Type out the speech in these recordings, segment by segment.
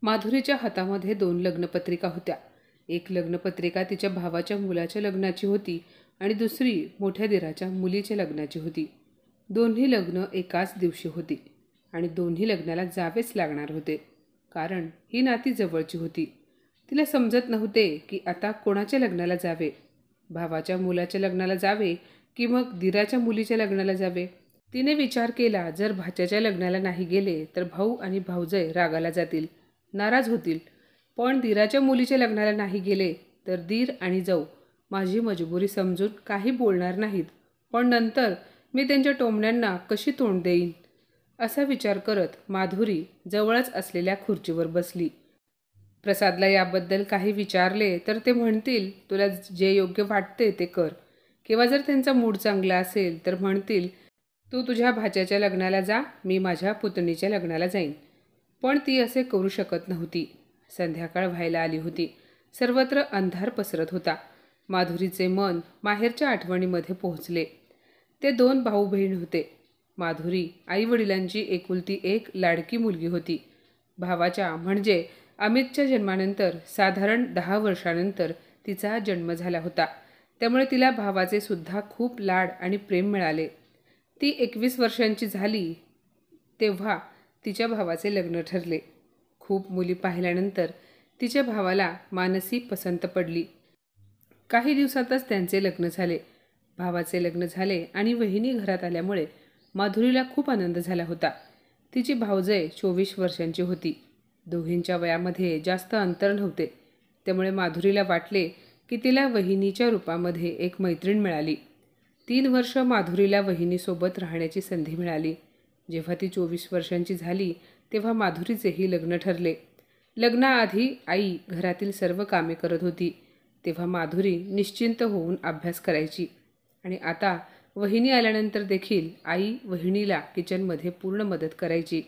माधुरीच्या हातामध्ये 2 लग्नपत्रिका होत्या. एक लग्नपत्रिका तिच्या भावाच्या मुलाच्या लग्नाची होती आणि दुसरी मोठ्या दिराच्या मुलीच्या लग्नाची होती. दोन्ही लग्न एकाच दिवशी होती आणि दोन्ही लग्नाला जावेच लागणार होते, कारण ही नाती जवळची होती. तिला समजत नव्हते की आता कोणाच्या लग्नाला जावे, भावाच्या मुलाच्या लग्नाला जावे की मग दिराच्या मुलीच्या लग्नाला जावे. तिने विचार केला, जर भाच्याच्या लग्नाला नाही गेले तर भाऊ आणि भाऊजय रागाला जातील, नाराज होतील. पण दिराच्या मुलीच्या लग्नाला नाही गेले तर दीर आणि जाऊ माझी मजबुरी समजून काही बोलणार नाहीत, पण नंतर मी त्यांच्या टोमण्यांना कशी तोंड देईन, असा विचार करत माधुरी जवळच असलेल्या खुर्चीवर बसली. प्रसादला याबद्दल काही विचारले तर ते म्हणतील, तुला जे योग्य वाटते ते कर. किंवा जर त्यांचा मूड चांगला असेल तर म्हणतील, तू तुझ्या भाच्याच्या लग्नाला जा, मी माझ्या पुतणीच्या लग्नाला जाईन. पण ती असे करू शकत नव्हती. संध्याकाळ व्हायला आली होती. सर्वत्र अंधार पसरत होता. माधुरीचे मन माहेरच्या आठवणीमध्ये पोहोचले. ते 2 भाऊ बहीण होते. माधुरी आईवडिलांची एकुलती एक लाडकी मुलगी होती. भावाच्या म्हणजे अमितच्या जन्मानंतर साधारण 10 वर्षानंतर तिचा जन्म झाला होता. त्यामुळे तिला भावाचे सुद्धा खूप लाड आणि प्रेम मिळाले. ती 21 वर्षांची झाली तेव्हा तिच्या भावाचे लग्न ठरले. खूप मुली पाहिल्यानंतर तिच्या भावाला मानसी पसंत पडली. काही दिवसातच त्यांचे लग्न झाले. भावाचे लग्न झाले आणि वहिनी घरात आल्यामुळे माधुरीला खूप आनंद झाला होता. तिची भावजय 24 वर्षांची होती. दोघींच्या वयामध्ये जास्त अंतर नव्हते. त्यामुळे माधुरीला वाटले की तिला वहिनीच्या रूपामध्ये एक मैत्रीण मिळाली. 3 वर्ष माधुरीला वहिनीसोबत राहण्याची संधी मिळाली. जेव्हा ती 24 वर्षांची झाली तेव्हा माधुरीचेही लग्न ठरले. लग्नाआधी आई घरातील सर्व कामे करत होती, तेव्हा माधुरी निश्चिंत होऊन अभ्यास करायची. आणि आता वहिनी आल्यानंतर देखील आई वहिनीला किचनमध्ये पूर्ण मदत करायची.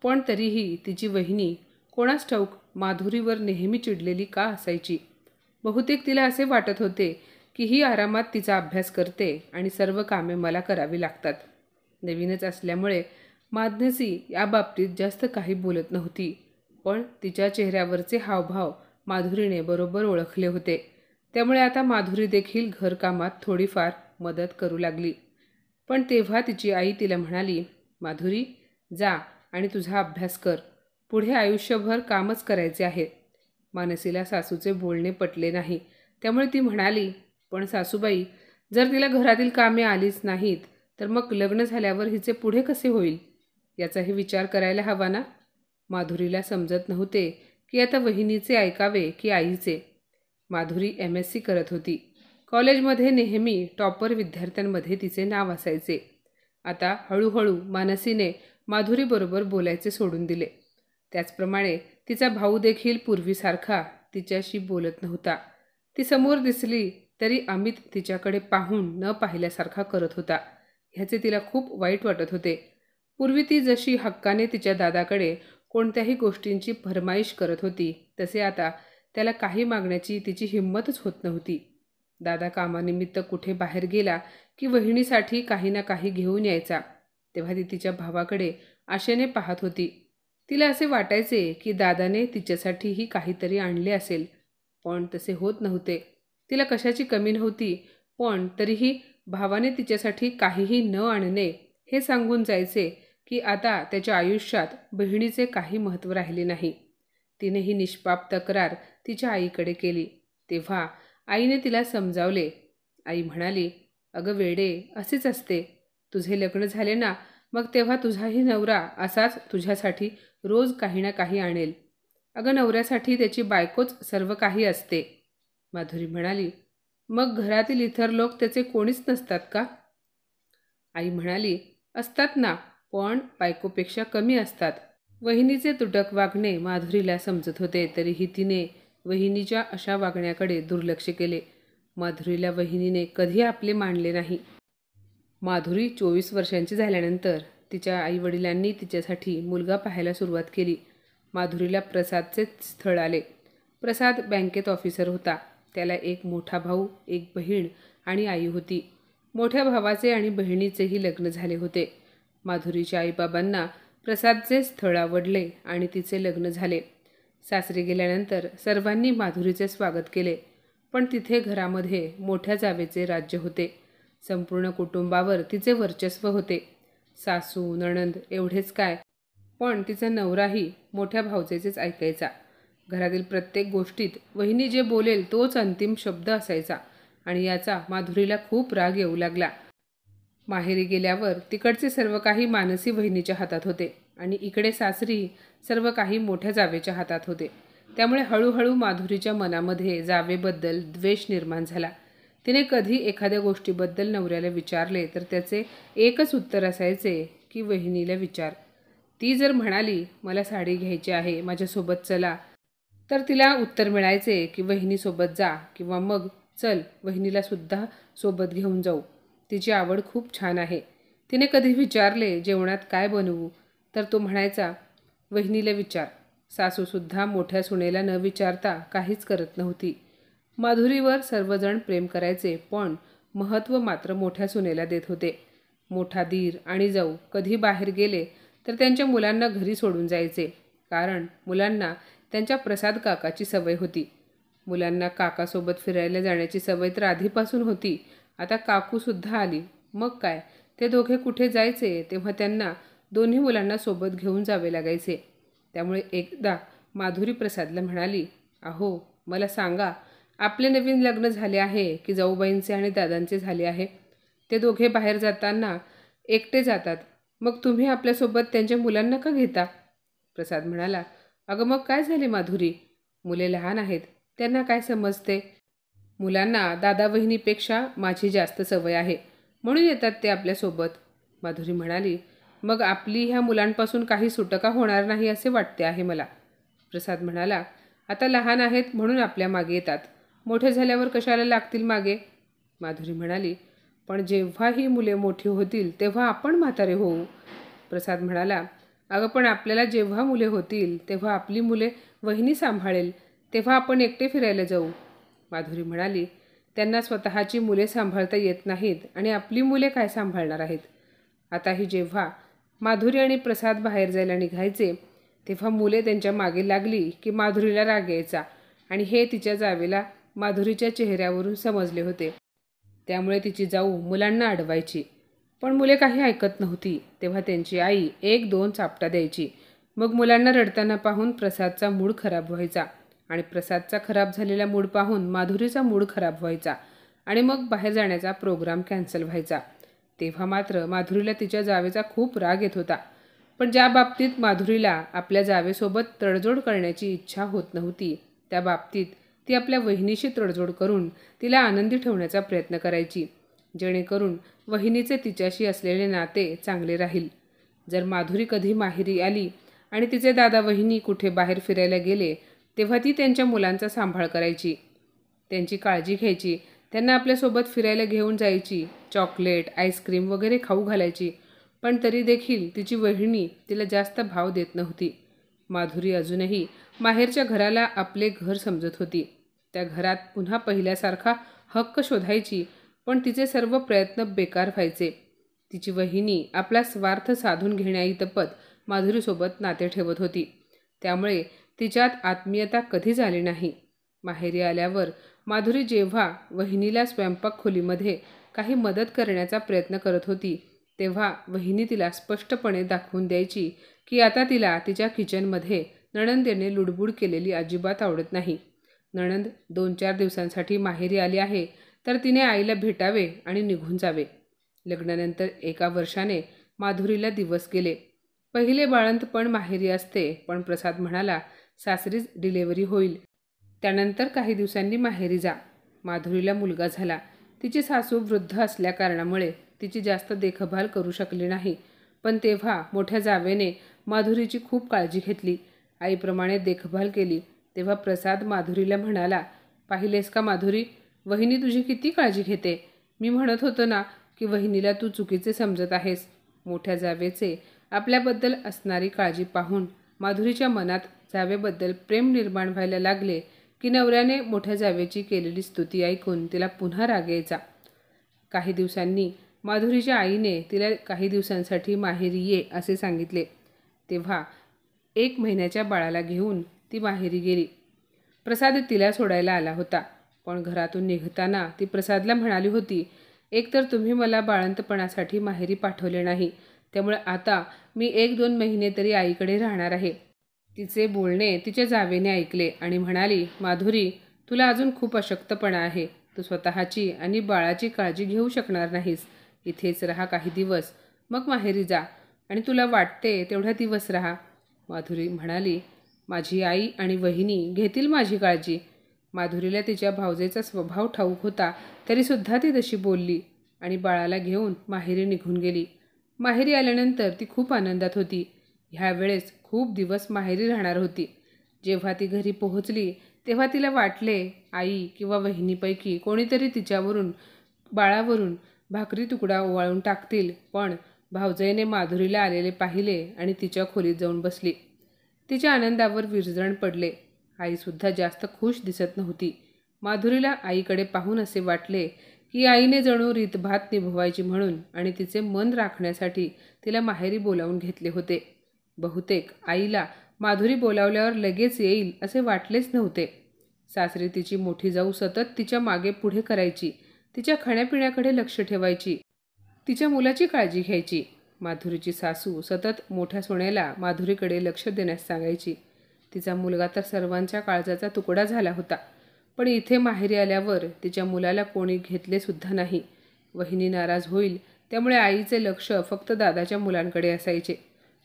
पण तरीही तिची वहिनी कोणास ठाऊक माधुरीवर नेहमी चिडलेली का असायची. बहुतेक तिला असे वाटत होते की ही आरामात तिचा अभ्यास करते आणि सर्व कामे मला करावी लागतात. नवीनच असल्यामुळे मानसी याबाबतीत जास्त काही बोलत नव्हती, पण तिच्या चेहऱ्यावरचे हावभाव माधुरीने बरोबर ओळखले होते. त्यामुळे आता माधुरी देखील घरकामात थोडीफार मदत करू लागली. पण तेव्हा तिची आई तिला म्हणाली, माधुरी जा आणि तुझा अभ्यास कर, पुढे आयुष्यभर कामच करायचे आहे. मानसीला सासूचे बोलणे पटले नाही. त्यामुळे ती म्हणाली, पण सासूबाई, जर तिला घरातील कामे आलीच नाहीत तर मग लग्न झाल्यावर हिचे पुढे कसे होईल, याचाही विचार करायला हवा ना. माधुरीला समजत नव्हते की आता वहिनीचे ऐकावे की आईचे. माधुरी MSc करत होती. कॉलेजमध्ये नेहमी टॉपर विद्यार्थ्यांमध्ये तिचे नाव असायचे. आता हळूहळू मानसीने माधुरीबरोबर बोलायचे सोडून दिले. त्याचप्रमाणे तिचा भाऊ देखील पूर्वीसारखा तिच्याशी बोलत नव्हता. ती समोर दिसली तरी अमित तिच्याकडे पाहून न पाहिल्यासारखा करत होता. ह्याचे तिला खूप वाईट वाटत होते. पूर्वी ती जशी हक्काने तिच्या दादाकडे कोणत्याही गोष्टींची फरमाईश करत होती, तसे आता त्याला काही मागण्याची तिची हिंमतच होत नव्हती. दादा कामानिमित्त कुठे बाहेर गेला की वहिनीसाठी काही ना काही घेऊन यायचा, तेव्हा ती तिच्या भावाकडे आशेने पाहत होती. तिला असे वाटायचे की दादाने तिच्यासाठीही काहीतरी आणले असेल, पण तसे होत नव्हते. तिला कशाची कमी नव्हती, पण तरीही भावाने तिच्यासाठी काहीही न आणणे हे सांगून जायचे की आता त्याच्या आयुष्यात बहिणीचे काही महत्त्व राहिले नाही. तिने ही निष्पाप तक्रार तिच्या आईकडे केली. तेव्हा आईने तिला समजावले. आई म्हणाली, अगं वेडे, असेच असते. तुझे लग्न झाले ना, मग तेव्हा तुझाही नवरा असाच तुझ्यासाठी रोज काही ना काही आणेल. अगं नवऱ्यासाठी त्याची बायकोच सर्व काही असते. माधुरी म्हणाली, मग घरातील इतर लोक त्याचे कोणीच नसतात का? आई म्हणाली, असतात ना, पण बायकोपेक्षा कमी असतात. वहिनीचे तुटक वागणे माधुरीला समजत होते, तरीही तिने वहिनीच्या अशा वागण्याकडे दुर्लक्ष केले. माधुरीला वहिनीने कधी आपले मानले नाही. माधुरी 24 वर्षांची झाल्यानंतर तिच्या आईवडिलांनी तिच्यासाठी मुलगा पाहायला सुरुवात केली. माधुरीला प्रसादचे स्थळ आले. प्रसाद बँकेत ऑफिसर होता. त्याला एक मोठा भाऊ, एक बहीण आणि आई होती. मोठ्या भावाचे आणि बहिणीचेही लग्न झाले होते. माधुरीच्या आईबाबांना प्रसादचे स्थळ आवडले आणि तिचे लग्न झाले. सासरी गेल्यानंतर सर्वांनी माधुरीचे स्वागत केले, पण तिथे घरामध्ये मोठ्या जावेचे राज्य होते. संपूर्ण कुटुंबावर तिचे वर्चस्व होते. सासू नणंद एवढेच काय, पण तिचा नवराही मोठ्या भावजेचेच ऐकायचा. घरातील प्रत्येक गोष्टीत वहिनी जे बोलेल तोच अंतिम शब्द असायचा आणि याचा माधुरीला खूप राग येऊ लागला. माहेरी गेल्यावर तिकडचे सर्व काही मानसी वहिनीच्या हातात होते आणि इकडे सासरी सर्व काही मोठ्या जावेच्या हातात होते. त्यामुळे हळूहळू माधुरीच्या मनामध्ये जावेबद्दल द्वेष निर्माण झाला. तिने कधी एखाद्या गोष्टीबद्दल नवऱ्याला विचारले तर त्याचे एकच उत्तर असायचे की वहिनीला विचार. ती जर म्हणाली मला साडी घ्यायची आहे, माझ्यासोबत चला, तर तिला उत्तर मिळायचे की वहिनीसोबत जा किंवा मग चल वहिनीला सुद्धा सोबत घेऊन जाऊ, तिची आवड खूप छान आहे. तिने कधी विचारले जेवणात काय बनवू, तर तो म्हणायचा वहिनीला विचार. सासूसुद्धा मोठ्या सुनेला न विचारता काहीच करत नव्हती. माधुरीवर सर्वजण प्रेम करायचे, पण महत्त्व मात्र मोठ्या सुनेला देत होते. मोठा दीर आणि जाऊ कधी बाहेर गेले तर त्यांच्या मुलांना घरी सोडून जायचे, कारण मुलांना त्यांच्या प्रसाद काकाची सवय होती. मुलांना काकासोबत फिरायला जाण्याची सवय तर आधीपासून होती, आता काकूसुद्धा आली. मग काय, ते दोघे कुठे जायचे तेव्हा त्यांना दोन्ही मुलांना सोबत घेऊन जावे लागायचे. त्यामुळे एकदा माधुरी प्रसादला म्हणाली, अहो मला सांगा, आपले नवीन लग्न झाले आहे की जाऊबाईंचे आणि दादांचे झाले आहे? ते दोघे बाहेर जाताना एकटे जातात, मग तुम्ही आपल्यासोबत त्यांच्या मुलांना का घेता? प्रसाद म्हणाला, अगं मग काय झाले माधुरी, मुले लहान आहेत, त्यांना काय समजते? मुलांना दादा वहिनीपेक्षा माझी जास्त सवय आहे, म्हणून येतात ते आपल्यासोबत. माधुरी म्हणाली, मग आपली ह्या मुलांपासून काही सुटका होणार नाही असे वाटते आहे मला. प्रसाद म्हणाला, आता लहान आहेत म्हणून आपल्या मागे येतात, मोठे झाल्यावर कशाला लागतील मागे? माधुरी म्हणाली, पण जेव्हा ही मुले मोठी होतील तेव्हा आपण म्हातारे होऊ. प्रसाद म्हणाला, अगं पण आपल्याला जेव्हा मुले होतील तेव्हा आपली मुले वहिनी सांभाळेल, तेव्हा आपण एकटे फिरायला जाऊ. माधुरी म्हणाली, त्यांना स्वतःची मुले सांभाळता येत नाहीत आणि आपली मुले काय सांभाळणार आहेत? आताही जेव्हा माधुरी आणि प्रसाद बाहेर जायला निघायचे तेव्हा मुले त्यांच्या मागे लागली की माधुरीला राग यायचा आणि हे तिच्या जावेला माधुरीच्या चेहऱ्यावरून समजले होते. त्यामुळे तिची जाऊ मुलांना अडवायची, पण मुले काही ऐकत नव्हती. तेव्हा त्यांची आई 1-2 चापटा द्यायची. मग मुलांना रडताना पाहून प्रसादचा मूड खराब व्हायचा आणि प्रसादचा खराब झालेला मूड पाहून माधुरीचा मूड खराब व्हायचा आणि मग बाहेर जाण्याचा प्रोग्राम कॅन्सल व्हायचा. तेव्हा मात्र माधुरीला तिच्या जावेचा खूप राग येत होता. पण ज्या बाबतीत माधुरीला आपल्या जावेसोबत तडजोड करण्याची इच्छा होत नव्हती, त्या बाबतीत ती आपल्या वहिनीशी तडजोड करून तिला आनंदी ठेवण्याचा प्रयत्न करायची, जेणेकरून वहिनीचे तिच्याशी असलेले नाते चांगले राहील. जर माधुरी कधी माहेरी आली आणि तिचे दादा वहिनी कुठे बाहेर फिरायला गेले तेव्हा ती त्यांच्या मुलांचा सांभाळ करायची, त्यांची काळजी घ्यायची, त्यांना आपल्यासोबत फिरायला घेऊन जायची, चॉकलेट आईस्क्रीम वगैरे खाऊ घालायची. पण तरी देखील तिची वहिनी तिला जास्त भाव देत नव्हती. माधुरी अजूनही माहेरच्या घराला आपले घर समजत होती. त्या घरात पुन्हा पहिल्यासारखा हक्क शोधायची, पण तिचे सर्व प्रयत्न बेकार व्हायचे. तिची वहिनी आपला स्वार्थ साधून घेण्याइतपत माधुरीसोबत नाते ठेवत होती. त्यामुळे तिच्यात आत्मीयता कधीच आली नाही. माहेरी आल्यावर माधुरी जेव्हा वहिनीला स्वयंपाक खोलीमध्ये काही मदत करण्याचा प्रयत्न करत होती तेव्हा वहिनी तिला स्पष्टपणे दाखवून द्यायची की आता तिला तिच्या किचनमध्ये नणंदेने लुडबुड केलेली अजिबात आवडत नाही. नणंद 2-4 दिवसांसाठी माहेरी आली आहे तर तिने आईला भेटावे आणि निघून जावे. लग्नानंतर 1 वर्षाने माधुरीला दिवस गेले. पहिले बाळंतपण माहेरी असते, पण प्रसाद म्हणाला सासरीच डिलेव्हरी होईल, त्यानंतर काही दिवसांनी माहेरी जा. माधुरीला मुलगा झाला. तिची सासू वृद्ध असल्या कारणामुळे तिची जास्त देखभाल करू शकली नाही, पण तेव्हा मोठ्या जावेने माधुरीची खूप काळजी घेतली, आईप्रमाणे देखभाल केली. तेव्हा प्रसाद माधुरीला म्हणाला, पाहिलेस का माधुरी, वहिनी तुझी किती काळजी घेते. मी म्हणत होतो ना की वहिनीला तू चुकीचे समजत आहेस. मोठ्या जावेचे आपल्याबद्दल असणारी काळजी पाहून माधुरीच्या मनात जावेबद्दल प्रेम निर्माण व्हायला लागले की नवऱ्याने मोठ्या जावेची केलेली स्तुती ऐकून तिला पुन्हा राग यायचा. काही दिवसांनी माधुरीच्या आईने तिला काही दिवसांसाठी माहेरी ये असे सांगितले. तेव्हा 1 महिन्याच्या बाळाला घेऊन ती ती माहेरी गेली. प्रसाद तिला सोडायला आला होता, पण घरातून निघताना ती प्रसादला म्हणाली होती, एकतर तुम्ही मला बाळंतपणासाठी माहेरी पाठवले नाही, त्यामुळे आता मी 1-2 महिने तरी आईकडे राहणार आहे. तिचे बोलणे तिच्या जावेने ऐकले आणि म्हणाली, माधुरी, तुला अजून खूप अशक्तपणा आहे. तू स्वतःची आणि बाळाची काळजी घेऊ शकणार नाहीस. इथेच राहा काही दिवस, मग माहेरी जा आणि तुला वाटते तेवढा दिवस राहा. माधुरी म्हणाली, माझी आई आणि वहिनी घेतील माझी काळजी. माधुरीला तिच्या भावजेचा स्वभाव ठाऊक होता, तरीसुद्धा ती तशी बोलली आणि बाळाला घेऊन माहेरी निघून गेली. माहेरी आल्यानंतर ती खूप आनंदात होती. ह्यावेळेस खूप दिवस माहेरी राहणार होती. जेव्हा ती घरी पोहोचली तेव्हा तिला वाटले, आई किंवा वहिनीपैकी कोणीतरी तिच्यावरून बाळावरून भाकरी तुकडा ओवाळून टाकतील, पण भावजयने माधुरीला आलेले पाहिले आणि तिच्या खोलीत जाऊन बसली. तिच्या आनंदावर विरजण पडले. आईसुद्धा जास्त खुश दिसत नव्हती. माधुरीला आईकडे पाहून असे वाटले की आईने जणू रीतभात निभवायची म्हणून आणि तिचे मन राखण्यासाठी तिला माहेरी बोलावून घेतले होते. बहुतेक आईला माधुरी बोलावल्यावर लगेच येईल असे वाटलेच नव्हते. सासरी तिची मोठी जाऊ सतत तिच्या मागे पुढे करायची, तिच्या खाण्यापिण्याकडे लक्ष ठेवायची, तिच्या मुलाची काळजी घ्यायची. माधुरीची सासू सतत मोठ्या सोन्याला माधुरीकडे लक्ष देण्यास सांगायची. तिचा मुलगा तर सर्वांच्या काळजाचा तुकडा झाला होता, पण इथे माहेरी आल्यावर तिच्या मुलाला कोणी घेतले सुद्धा नाही. वहिनी नाराज होईल त्यामुळे आईचे लक्ष फक्त दादाच्या मुलांकडे असायचे.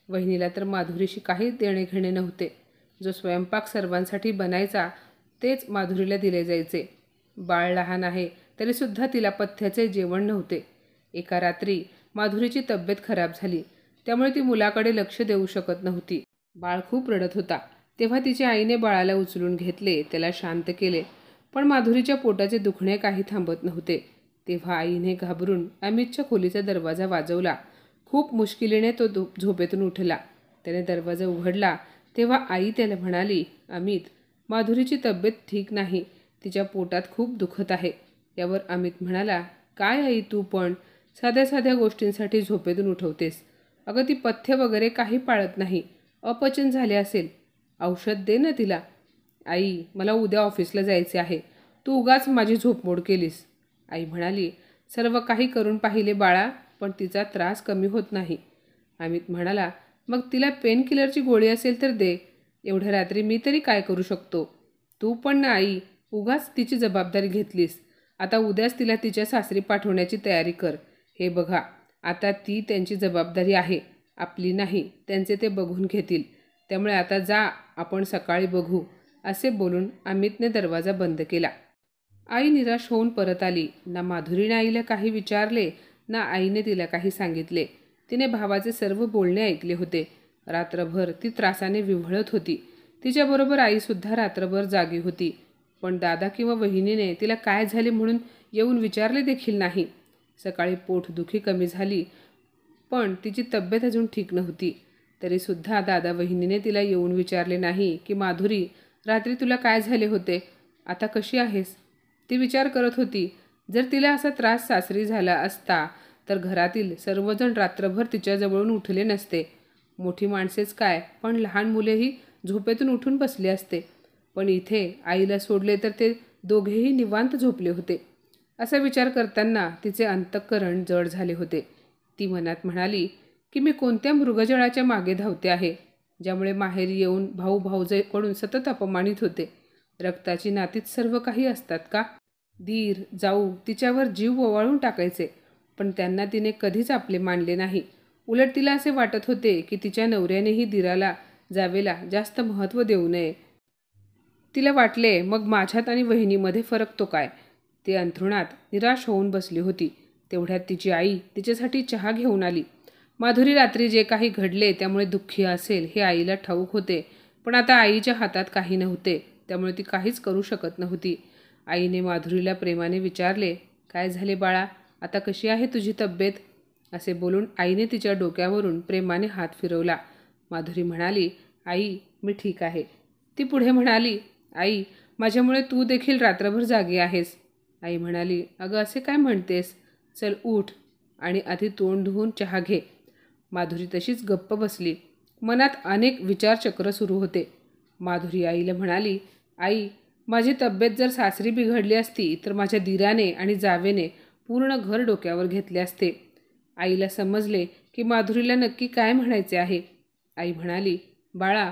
वहिनीला तर माधुरीशी काही देणे घेणे नव्हते. जो स्वयंपाक सर्वांसाठी बनायचा तेच माधुरीला दिले जायचे. बाळ लहान आहे तरीसुद्धा तिला पथ्याचे जेवण नव्हते. एका रात्री माधुरीची तब्येत खराब झाली, त्यामुळे ती मुलाकडे लक्ष देऊ शकत नव्हती. बाळ खूप रडत होता. तेव्हा तिच्या आईने बाळाला उचलून घेतले, त्याला शांत केले, पण माधुरीच्या पोटाचे दुखणे काही थांबत नव्हते. तेव्हा आईने घाबरून अमितच्या खोलीचा दरवाजा वाजवला. खूप मुश्किलीने तो झोपेतून उठला. त्याने दरवाजा उघडला तेव्हा आई त्याला म्हणाली, अमित, माधुरीची तब्येत ठीक नाही, तिच्या पोटात खूप दुखत आहे. यावर अमित म्हणाला, काय आई तू पण साध्या साध्या गोष्टींसाठी झोपेतून उठवतेस? अगं ती पथ्य वगैरे काही पाळत नाही, अपचन झाले असेल, औषध दे ना तिला. आई, मला उद्या ऑफिसला जायचे आहे, तू उगाच माझी झोपमोड केलीस. आई म्हणाली, सर्व काही करून पाहिले बाळा, पण तिचा त्रास कमी होत नाही. अमित म्हणाला, मग तिला पेन किलरची गोळी असेल तर दे. एवढ्या रात्री मी तरी काय करू शकतो? तू पण ना आई, उगाच तिची जबाबदारी घेतलीस. आता उद्याच तिला तिच्या सासरी पाठवण्याची तयारी कर. हे बघा, आता ती त्यांची जबाबदारी आहे, आपली नाही. त्यांचे ते बघून घेतील. त्यामुळे आता जा, आपण सकाळी बघू. असे बोलून अमितने दरवाजा बंद केला. आई निराश होऊन परत आली. ना माधुरीने आईला काही विचारले, ना आईने तिला काही सांगितले. तिने भावाचे सर्व बोलणे ऐकले होते. रात्रभर ती त्रासाने विव्हळत होती. तिच्याबरोबर आईसुद्धा रात्रभर जागी होती. पण दादा किंवा वहिनीने तिला काय झाले म्हणून येऊन विचारले देखील नाही. सकाळी पोटदुखी कमी झाली, पण तिची तब्येत अजून ठीक नव्हती. तरीसुद्धा दादा वहिनीने तिला येऊन विचारले नाही की माधुरी, रात्री तुला काय झाले होते, आता कशी आहेस? ती विचार करत होती, जर तिला असा त्रास सासरी झाला असता तर घरातील सर्वजण रात्रभर तिच्याजवळून उठले नसते. मोठी माणसेच काय, पण लहान मुलेही झोपेतून उठून बसले असते. पण इथे आईला सोडले तर ते दोघेही निवांत झोपले होते. असा विचार करताना तिचे अंतःकरण जड झाले होते. ती मनात म्हणाली की मी कोणत्या मृगजळाच्या मागे धावते आहे, ज्यामुळे माहेरी येऊन भाऊ भाऊजेकडून सतत अपमानित होते. रक्ताची नातीत सर्व काही असतात का? दीर जाऊ तिच्यावर जीव ओवाळून टाकायचे, पण त्यांना तिने कधीच आपले मानले नाही. उलट तिला असे वाटत होते की तिच्या नवऱ्यानेही दीराला जावेला जास्त महत्त्व देऊ नये. तिला वाटले, मग माझ्यात आणि वहिनीमध्ये फरक तो काय? ती अंथरुणात निराश होऊन बसली होती. तेवढ्यात तिची आई तिच्यासाठी चहा घेऊन आली. माधुरी रात्री जे काही घडले त्यामुळे दुःखी असेल हे आईला ठाऊक होते, पण आता आईच्या हातात काही नव्हते, त्यामुळे ती काहीच करू शकत नव्हती. आईने माधुरीला प्रेमाने विचारले, काय झाले बाळा, आता कशी आहे तुझी तब्येत? असे बोलून आईने तिच्या डोक्यावरून प्रेमाने हात फिरवला. माधुरी म्हणाली, आई, मी ठीक आहे. ती पुढे म्हणाली, आई, माझ्यामुळे तू देखील रात्रभर जागी आहेस. आई म्हणाली, अगं असे काय म्हणतेस? चल उठ आणि आधी तोंड धुवून चहा घे. माधुरी तशीच गप्प बसली. मनात अनेक विचारचक्र सुरू होते. माधुरी आईला म्हणाली, आई, माझी तब्येत जर सासरी बिघडली असती तर माझ्या दिराने आणि जावेने पूर्ण घर डोक्यावर घेतले असते. आईला समजले की माधुरीला नक्की काय म्हणायचे आहे. आई म्हणाली, बाळा,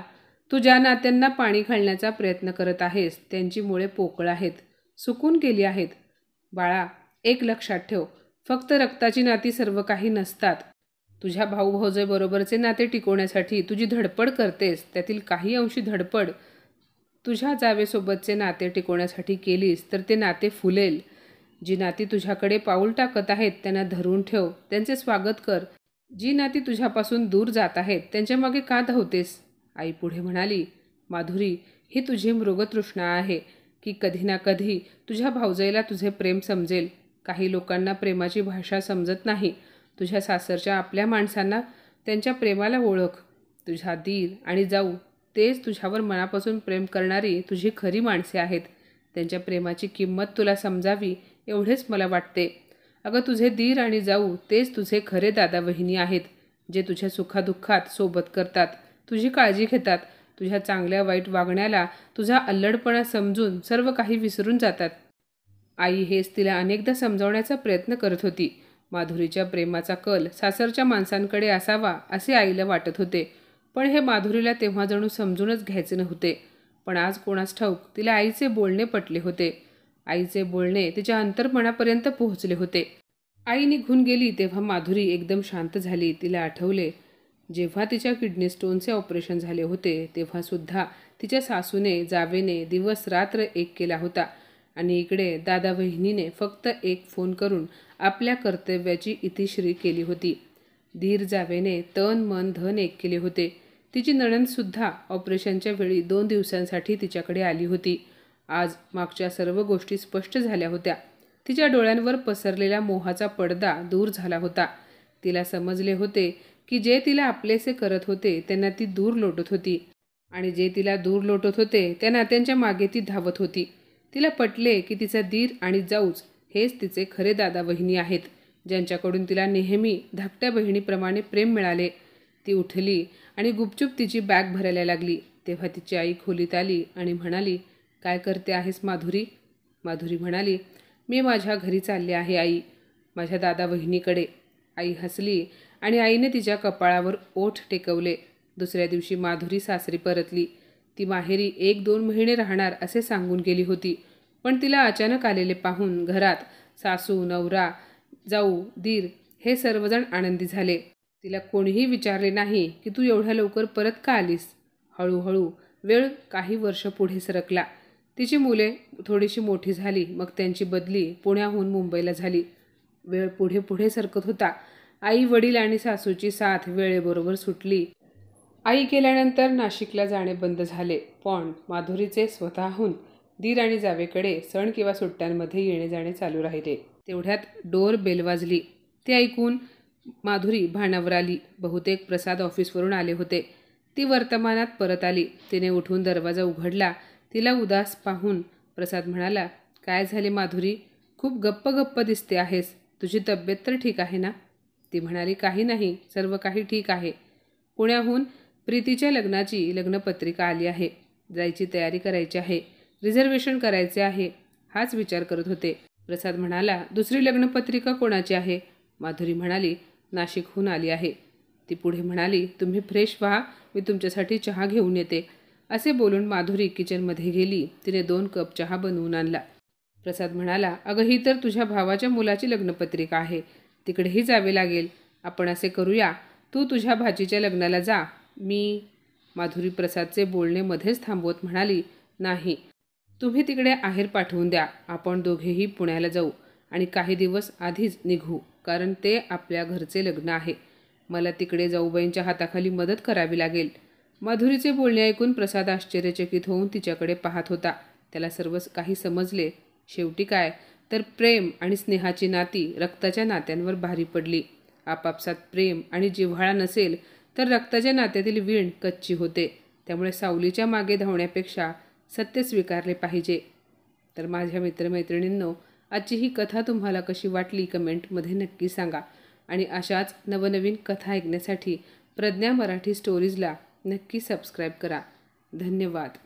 तू ज्या नात्यांना पाणी घालण्याचा प्रयत्न करत आहेस त्यांची मुळे पोकळ आहेत, सुकून गेली आहेत. बाळा, एक लक्षात ठेव, फक्त रक्ताची नाती सर्व काही नसतात. तुझ्या भाऊ भाऊजाईबरोबरचे नाते टिकवण्यासाठी तुझी धडपड करतेस, त्यातील काही अंशी धडपड तुझ्या जावेसोबतचे नाते टिकवण्यासाठी केलीस तर ते नाते फुलेल. जी नाती तुझ्याकडे पाऊल टाकत आहेत त्यांना धरून ठेव, त्यांचे स्वागत कर. जी नाती तुझ्यापासून दूर जात आहेत त्यांच्या मागे का धावतेस? आई पुढे म्हणाली, माधुरी, ही तुझी मृगतृष्णा आहे की कधी ना कधी तुझ्या भाऊजाईला तुझे प्रेम समजेल. काही लोकांना प्रेमाची भाषा समजत नाही. तुझ्या सासरच्या आपल्या माणसांना त्यांच्या प्रेमाला ओळख. तुझा दीर आणि जाऊ तेच तुझ्यावर मनापासून प्रेम करणारी तुझी खरी माणसे आहेत. त्यांच्या प्रेमाची किंमत तुला समजावी एवढेच मला वाटते. अगं, तुझे दीर आणि जाऊ तेच तुझे खरे दादा वहिनी आहेत, जे तुझ्या सुखादुःखात सोबत करतात, तुझी काळजी घेतात, तुझ्या चांगल्या वाईट वागण्याला तुझा अल्लडपणा समजून सर्व काही विसरून जातात. आई हेच तिला अनेकदा समजावण्याचा प्रयत्न करत होती. माधुरीच्या प्रेमाचा कल सासरच्या माणसांकडे असावा असे आईला वाटत होते, पण हे माधुरीला तेव्हा जणू समजूनच घ्यायचे नव्हते. पण आज कोणास ठाऊक तिला आईचे बोलणे पटले होते. आईचे बोलणे तिच्या अंतर्मनापर्यंत पोहोचले होते. आई निघून गेली तेव्हा माधुरी एकदम शांत झाली. तिला आठवले, जेव्हा तिच्या किडनी स्टोनचे ऑपरेशन झाले होते तेव्हा सुद्धा तिच्या सासूने जावेने दिवस रात्र एक केला होता आणि इकडे दादा वहिनीने फक्त एक फोन करून आपल्या कर्तव्याची इतिश्री केली होती. धीर जावेने तन मन धन एक केले होते. तिची नणंदसुद्धा ऑपरेशनच्या वेळी 2 दिवसांसाठी तिच्याकडे आली होती. आज मागच्या सर्व गोष्टी स्पष्ट झाल्या होत्या. तिच्या डोळ्यांवर पसरलेला मोहाचा पडदा दूर झाला होता. तिला समजले होते की जे तिला आपलेसे करत होते त्यांना ती दूर लोटत होती आणि जे तिला दूर लोटत होते त्या नात्यांच्या मागे ती धावत होती. तिला पटले की तिचा दीर आणि जाऊच हेच तिचे खरे दादा वहिनी आहेत, ज्यांच्याकडून तिला नेहमी धाकट्या बहिणीप्रमाणे प्रेम मिळाले. ती उठली आणि गुपचूप तिची बॅग भरायला लागली. तेव्हा तिची आई खोलीत आली आणि म्हणाली, काय करते आहेस माधुरी? माधुरी म्हणाली, मी माझ्या घरी चालले आहे आई, माझ्या दादा वहिनीकडे. आई हसली आणि आईने तिच्या कपाळावर ओठ टेकवले. दुसऱ्या दिवशी माधुरी सासरी परतली. ती माहेरी 1-2 महिने राहणार असे सांगून गेली होती, पण तिला अचानक आलेले पाहून घरात सासू, नवरा, जाऊ, दीर हे सर्वजण आनंदी झाले. तिला कोणीही विचारले नाही की तू एवढ्या लवकर परत का आलीस. हळूहळू वेळ काही वर्ष पुढे सरकला. तिची मुले थोडीशी मोठी झाली. मग त्यांची बदली पुण्याहून मुंबईला झाली. वेळ पुढे पुढे सरकत होता. आई, वडील आणि सासूची साथ वेळेबरोबर सुटली. आई गेल्यानंतर नाशिकला जाणे बंद झाले, पण माधुरीचे स्वतःहून दीर आणि जावेकडे सण किंवा सुट्ट्यांमध्ये येणे जाणे चालू राहिले. तेवढ्यात डोर बेल वाजली. ते ऐकून माधुरी भानावर आली. बहुतेक प्रसाद ऑफिसवरून आले होते. ती वर्तमानात परत आली. तिने उठून दरवाजा उघडला. तिला उदास पाहून प्रसाद म्हणाला, काय झाले माधुरी, खूप गप्प गप्प दिसते आहेस. तुझी तब्येत तर ठीक आहे ना? ती म्हणाली, काही नाही, सर्व काही ठीक आहे. पुण्याहून प्रीतीच्या लग्नाची लग्नपत्रिका आली आहे. जायची तयारी करायची आहे, रिझर्वेशन करायचे आहे. हाच विचार करत होते. प्रसाद म्हणाला, दुसरी लग्नपत्रिका कोणाची आहे? माधुरी म्हणाली, नाशिकहून आली आहे. ती पुढे म्हणाली, तुम्ही फ्रेश व्हा, मी तुमच्यासाठी चहा घेऊन येते. असे बोलून माधुरी किचनमध्ये गेली. तिने 2 कप चहा बनवून आणला. प्रसाद म्हणाला, अगं, ही तर तुझ्या भावाच्या मुलाची लग्नपत्रिका आहे, तिकडेही जावे लागेल. आपण असे करूया, तू तुझ्या भाचीच्या लग्नाला जा. माधुरी प्रसादचे बोलणे मध्येच थांबवत म्हणाली, नाही, तुम्ही तिकडे आहेर पाठवून द्या. आपण दोघेही पुण्याला जाऊ आणि काही दिवस आधीच निघू, कारण ते आपल्या घरचे लग्न आहे. मला तिकडे जाऊबाईंच्या हाताखाली मदत करावी लागेल. माधुरीचे बोलणे ऐकून प्रसाद आश्चर्यचकित होऊन तिच्याकडे पाहत होता. त्याला सर्व काही समजले. शेवटी काय तर प्रेम आणि स्नेहाची नाती रक्ताच्या नात्यांवर भारी पडली. आपापसात प्रेम आणि जिव्हाळा नसेल तर रक्ताच्या नात्यातील वीण कच्ची होते. त्यामुळे सावलीच्या मागे धावण्यापेक्षा सत्य स्वीकारले पाहिजे. तर माझ्या मित्रमैत्रिणींनो, आजची ही कथा तुम्हाला कशी वाटली कमेंटमध्ये नक्की सांगा. आणि अशाच नवनवीन कथा ऐकण्यासाठी प्रज्ञा मराठी स्टोरीजला नक्की सबस्क्राईब करा. धन्यवाद.